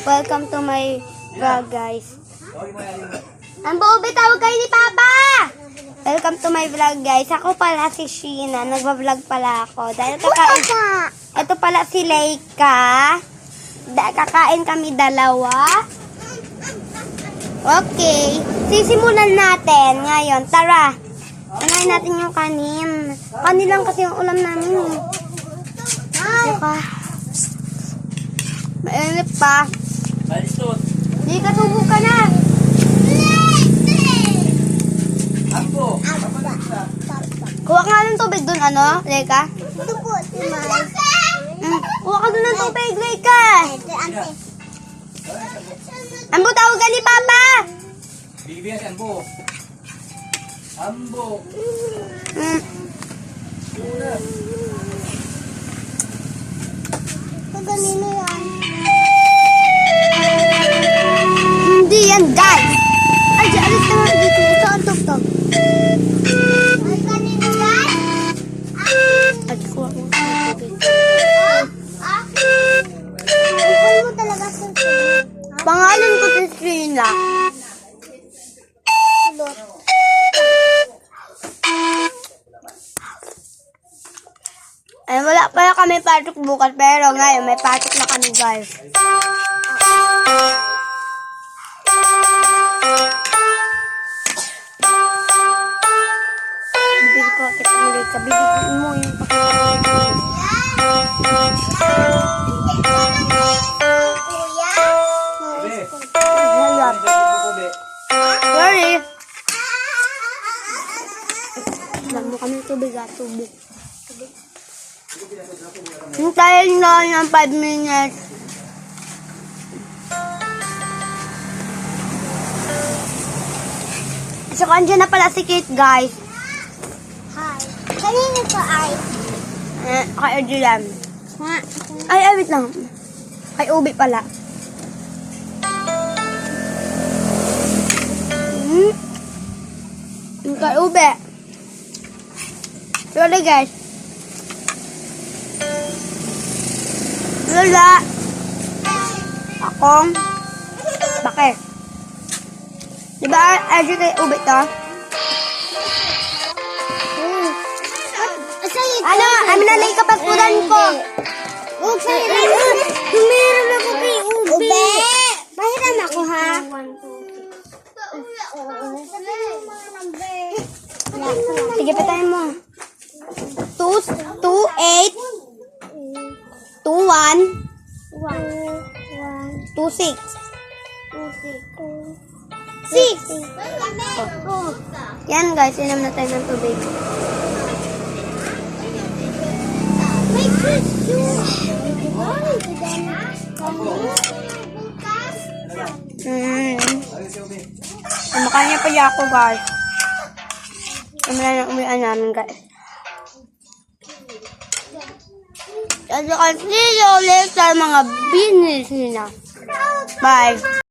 Welcome to my vlog, guys. Ang buobe, tawag kayo ni Papa! Welcome to my vlog, guys. Ako pala si Sheena. Nagva-vlog pala ako. Dahil kakain... Ito pala si Leica. Kakain kami dalawa. Okay. Sisimulan natin ngayon. Tara. Unahin natin yung kanin. Kanin lang kasi yung ulam namin. Saka. Mainit pa. Hindi ka tubo ka na. Kuha ka nga ng tubig dun, ano, Leica? Kuha ka dun ng tubig, Leica. Ambo, tawag ka ni Papa. Bibigyan si Ambo. Ambo. Kanino yan? Hindi yan, guys. Ay, alis ka nga dito. Ito ang tugtog. Ay, kanino yan? At kuha ko ng tubig. Ikaw mo talaga sa pangalan ko si Sheena. Ay, wala pa kami patok bukas, pero ngayon may patok na kami, guys. Bibig ko, kita ulit ka. Bibigin mo yung pakita. Sorry. Alam mo kami tubig, tubig. Hintayin na ng 5 minutes. So, andyan na pala si Kate, guys. Hi. Kanino to ay? Kay Adrian. Ay, wait lang. Kay Ubi pala. Kay Ubi. Sorry, guys. Lola. Akong. Bakit? Diba, Adrian kay Ubi to? Ano? Amin na lang kapagpunan ko. Meron ako kay Ubi. Bahiran ako, ha? Sige, patayin mo. 2, 8, 2, 1, 2, 6. 6. Yan, guys. Inom na tayo ng tubig. Makanya pa ako, guys. Umian namin, guys. Kasi ulit sa mga business nila. Bye.